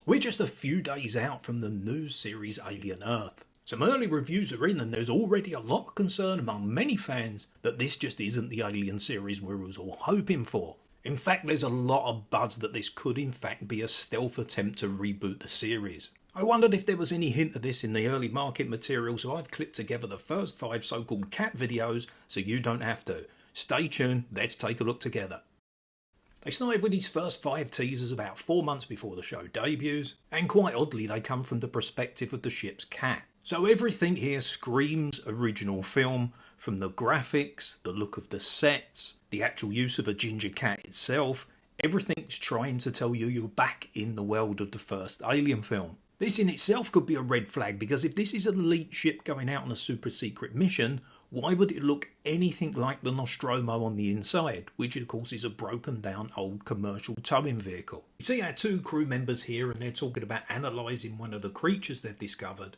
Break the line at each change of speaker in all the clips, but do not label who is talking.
We're just a few days out from the new series Alien Earth. Some early reviews are in and there's already a lot of concern among many fans that this just isn't the Alien series we was all hoping for. In fact, there's a lot of buzz that this could in fact be a stealth attempt to reboot the series. I wondered if there was any hint of this in the early market material, so I've clipped together the first 5 so-called cat videos so you don't have to. Stay tuned, let's take a look together. They started with these first 5 teasers about 4 months before the show debuts, and quite oddly they come from the perspective of the ship's cat. So everything here screams original film, from the graphics, the look of the sets, the actual use of a ginger cat itself. Everything's trying to tell you you're back in the world of the first Alien film. This in itself could be a red flag, because if this is an elite ship going out on a super secret mission, why would it look anything like the Nostromo on the inside, which of course is a broken down old commercial towing vehicle? You see our 2 crew members here and they're talking about analysing one of the creatures they've discovered.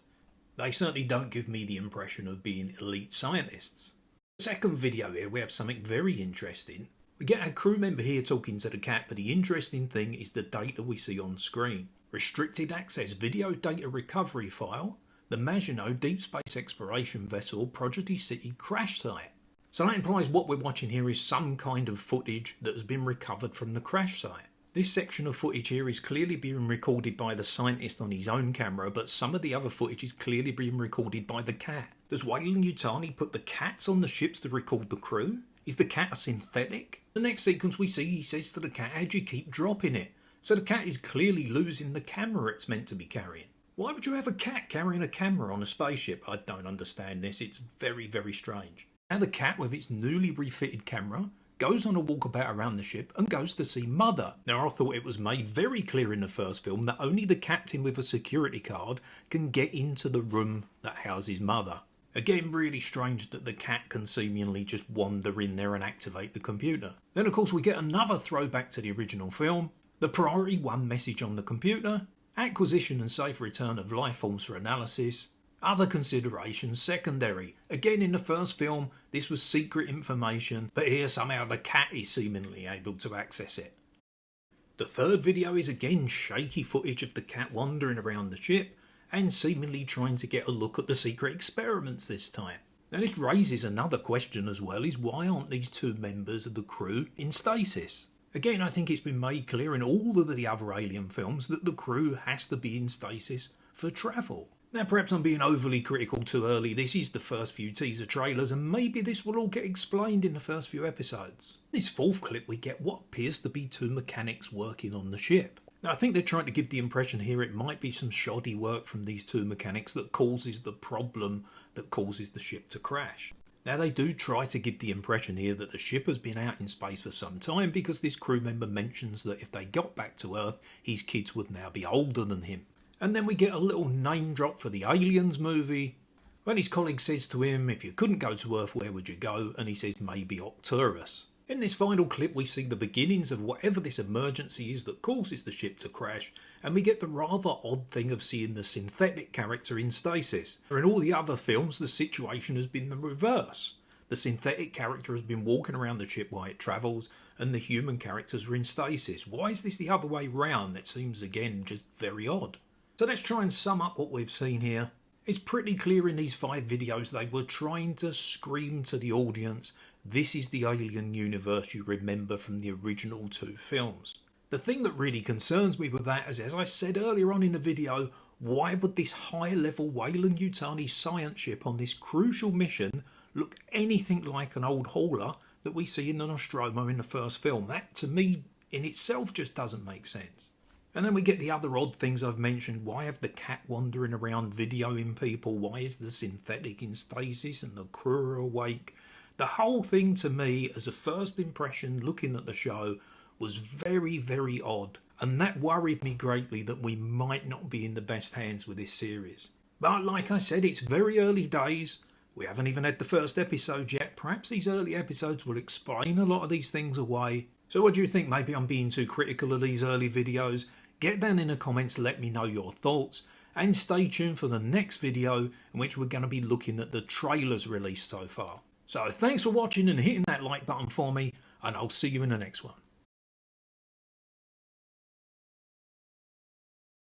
They certainly don't give me the impression of being elite scientists. The second video here we have something very interesting. We get our crew member here talking to the cat, but the interesting thing is the data we see on screen. Restricted access video data recovery file, the Maginot deep space exploration vessel Prodigy City crash site. So that implies what we're watching here is some kind of footage that has been recovered from the crash site. This section of footage here is clearly being recorded by the scientist on his own camera, but some of the other footage is clearly being recorded by the cat. Does Weyland-Yutani put the cats on the ships to record the crew? Is the cat a synthetic? The next sequence we see, he says to the cat, "How'd you keep dropping it?" So the cat is clearly losing the camera it's meant to be carrying. Why would you have a cat carrying a camera on a spaceship? I don't understand this. It's very, very strange. Now the cat, with its newly refitted camera, goes on a walkabout around the ship and goes to see Mother. Now I thought it was made very clear in the first film that only the captain with a security card can get into the room that houses Mother. Again, really strange that the cat can seemingly just wander in there and activate the computer. Then of course we get another throwback to the original film. The priority 1 message on the computer. Acquisition and safe return of life forms for analysis. Other considerations secondary. Again, in the first film, this was secret information, but here somehow the cat is seemingly able to access it. The third video is again shaky footage of the cat wandering around the ship and seemingly trying to get a look at the secret experiments this time. Now this raises another question as well, is why aren't these 2 members of the crew in stasis? Again, I think it's been made clear in all of the other Alien films that the crew has to be in stasis for travel. Now perhaps I'm being overly critical too early. This is the first few teaser trailers and maybe this will all get explained in the first few episodes. In this 4th clip we get what appears to be 2 mechanics working on the ship. Now I think they're trying to give the impression here it might be some shoddy work from these 2 mechanics that causes the problem that causes the ship to crash. Now they do try to give the impression here that the ship has been out in space for some time, because this crew member mentions that if they got back to Earth, his kids would now be older than him. And then we get a little name drop for the Aliens movie, when his colleague says to him, if you couldn't go to Earth, where would you go? And he says maybe Arcturus. In this final clip we see the beginnings of whatever this emergency is that causes the ship to crash, and we get the rather odd thing of seeing the synthetic character in stasis. In all the other films the situation has been the reverse. The synthetic character has been walking around the ship while it travels and the human characters are in stasis. Why is this the other way round? That seems again just very odd. So let's try and sum up what we've seen here. It's pretty clear in these 5 videos they were trying to scream to the audience, this is the Alien universe you remember from the original 2 films. The thing that really concerns me with that is, as I said earlier on in the video, why would this high level Weyland-Yutani science ship on this crucial mission look anything like an old hauler that we see in the Nostromo in the first film? That to me in itself just doesn't make sense. And then we get the other odd things I've mentioned. Why have the cat wandering around videoing people? Why is the synthetic in stasis and the crew are awake? The whole thing to me as a first impression looking at the show was very, very odd. And that worried me greatly that we might not be in the best hands with this series. But like I said, it's very early days. We haven't even had the first episode yet. Perhaps these early episodes will explain a lot of these things away. So what do you think? Maybe I'm being too critical of these early videos? Get down in the comments, let me know your thoughts, and stay tuned for the next video in which we're going to be looking at the trailers released so far. So thanks for watching and hitting that like button for me, and I'll see you in the next one.